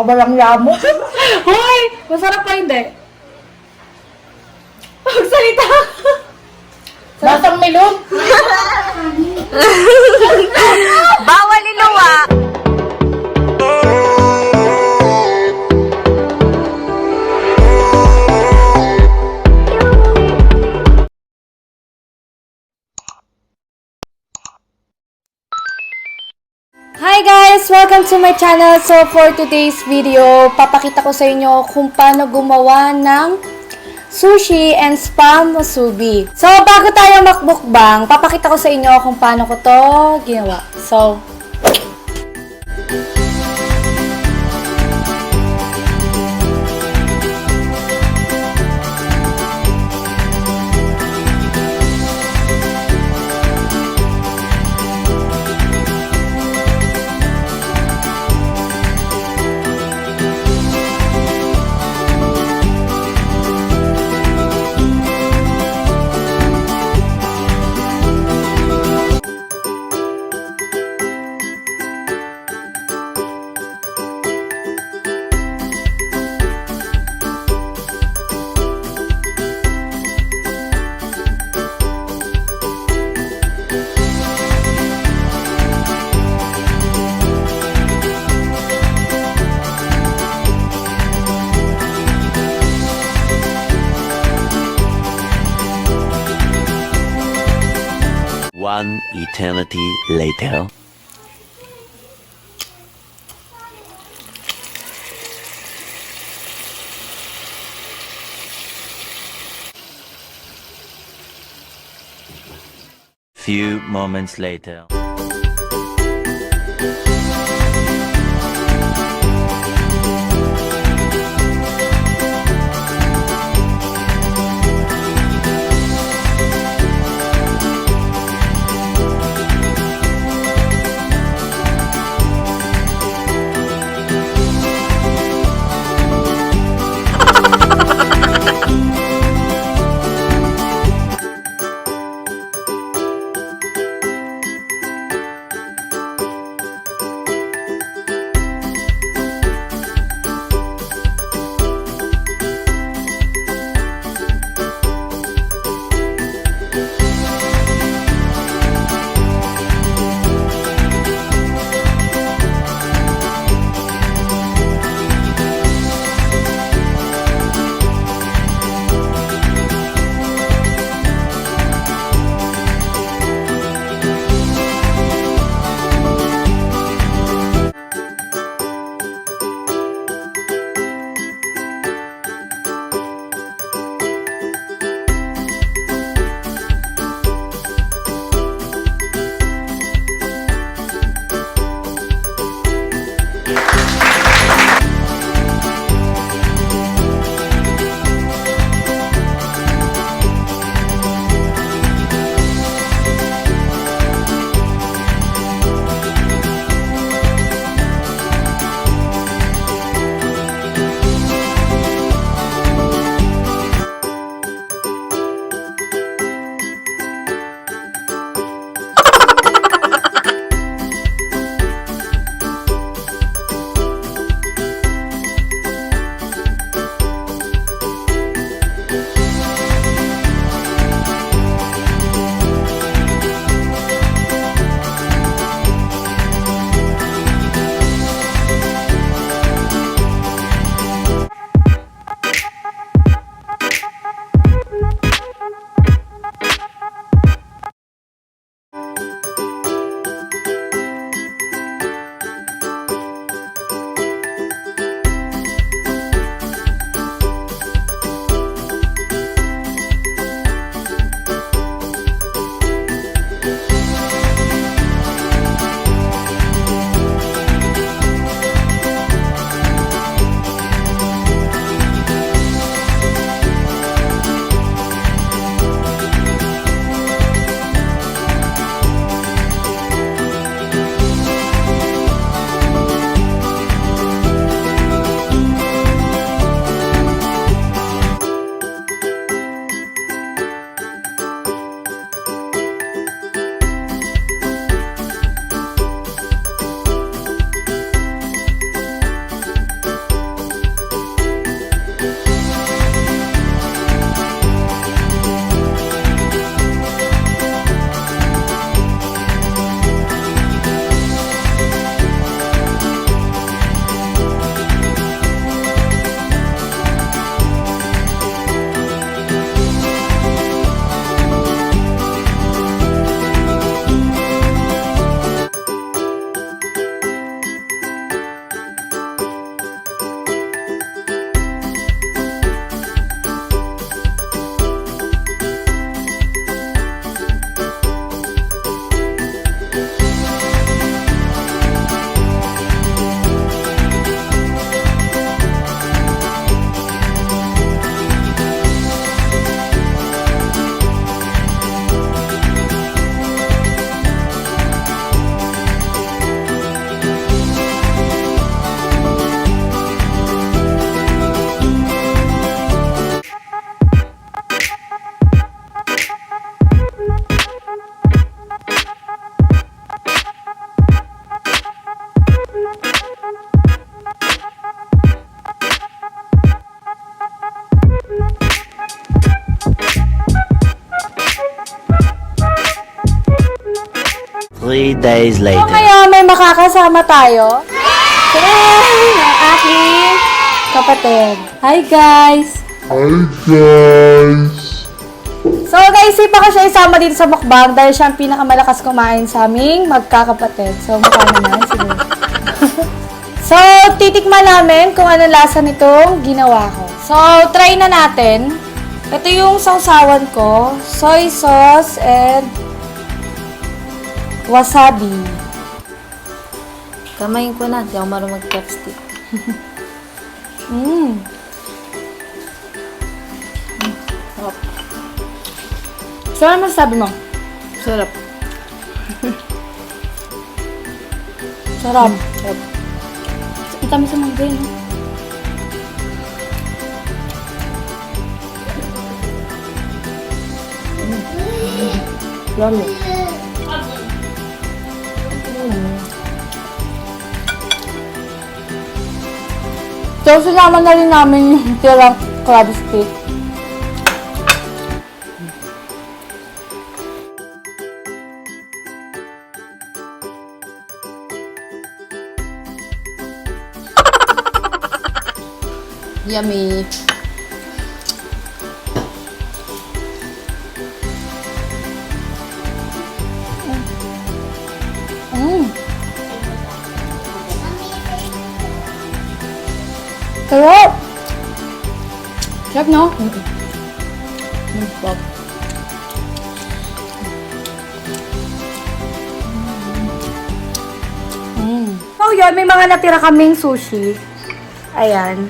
Napakabalang yamo. Hoy! Masarap pa hindi. Magsalita. Lasang melon. Bawal iluwa. Hi guys! Welcome to my channel. So for today's video, papakita ko sa inyo kung paano gumawa ng sushi and spam musubi. So bago tayo makmukbang, papakita ko sa inyo kung paano ko to ginawa. So, One eternity later. Few moments later. 3 days So later. ngayon, may makakasama tayo. Yay! Ang aking kapatid. Hi guys! So guys, ipa ko siya isama dito sa mukbang dahil siya ang pinakamalakas kumain sa aming magkakapatid. So mukha naman, siguro. So, titikman namin kung ano lasa nitong ginawa ko. So, try na natin. Ito yung sausawan ko. Soy sauce and wasabi. Kamayin ko na. Di ako marunong mag-chopstick. So, ano masasabi mo? Sarap. Sarap. Sarap. Ang tamis sa mangga yun. Lalo. So, sinama na rin namin yung tirang crab stick. Yummy. Sarap! Sarap, no? Sarap. So, yun, may mga natira kaming sushi. Ayan.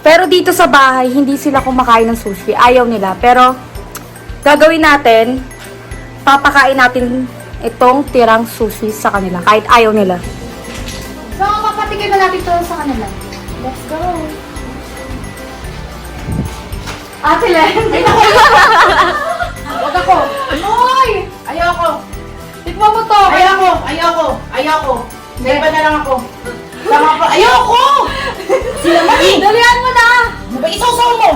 Pero dito sa bahay, hindi sila kumakain ng sushi. Ayaw nila. Pero, gagawin natin, papakain natin itong tirang sushi sa kanila. Kahit ayaw nila. So, papatigay na natin ito sa kanila. Let's go! Ate Len! Huwag ako! Hoy! Ayoko. Tikman mo to! Ayoko. May iba na lang ako. Tama pa. Ayoko! Sila mali. Dalihan mo na! Ano ba isaw-saw mo?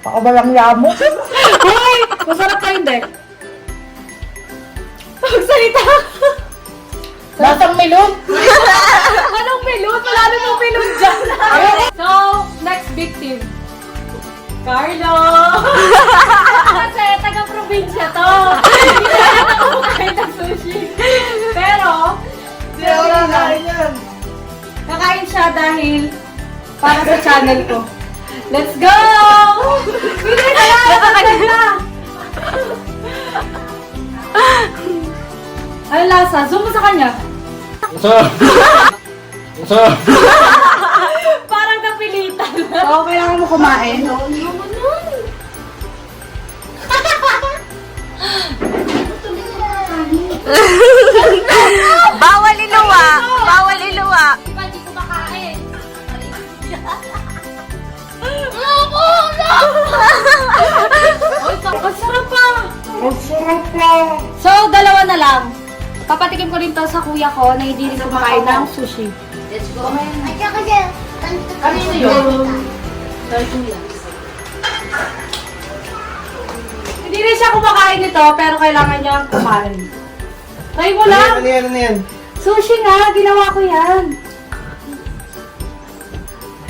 Pakabalang yamo. Hoy! Masarap ka hindi. Magsalita! Lasang melon. Anong melon? Wala namang melon dyan. So, next victim. Carlo! Kasi taga-probinsya to. Hindi na kumakain ng sushi. Pero, kakain siya dahil para sa channel ko. Let's go! Hindi na na! Ano lasa? Zoom mo sa kanya. Parang napilitan. Oo, kailangan mo kumain. Bawal iluwa! Bawal iluwa! Diba, di ko makain. Ang sarap pa! So, dalawa na lang. Papatikim ko rin to sa kuya ko na hindi rin kumakain ng sushi. Let's go. Kanino yun? Hindi rin siya kumakain nito, pero kailangan niya kumain. Try mo lang! Ano yan? Sushi nga, ginawa ko yan.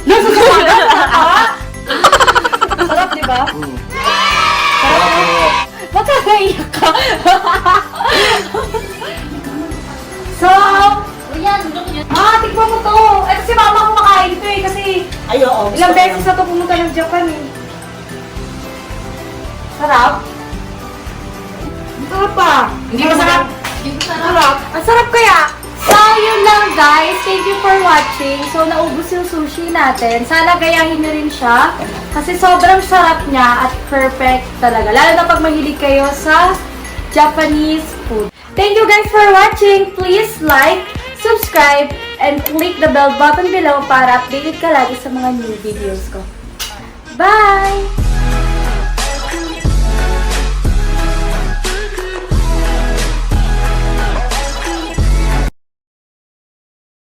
Nasa sasagan ka? Sarap, di ba? Sarap. Ba't ka naiyak ka? So, tikman mo to. Ito si mama kumakain ito eh, kasi Ayoko. ilang beses na to pumunta ng Japan eh. Sarap. Sarap pa. Hindi masarap. Sarap. Ang sarap kaya. So, yun lang guys. Thank you for watching. So, naubos yung sushi natin. Sana gayahin nyo rin siya. Kasi sobrang sarap niya at perfect talaga. Lalo na pag mahilig kayo sa Japanese food. Thank you guys for watching. Please like, subscribe, and click the bell button below para updated ka lagi sa mga new videos ko. Bye!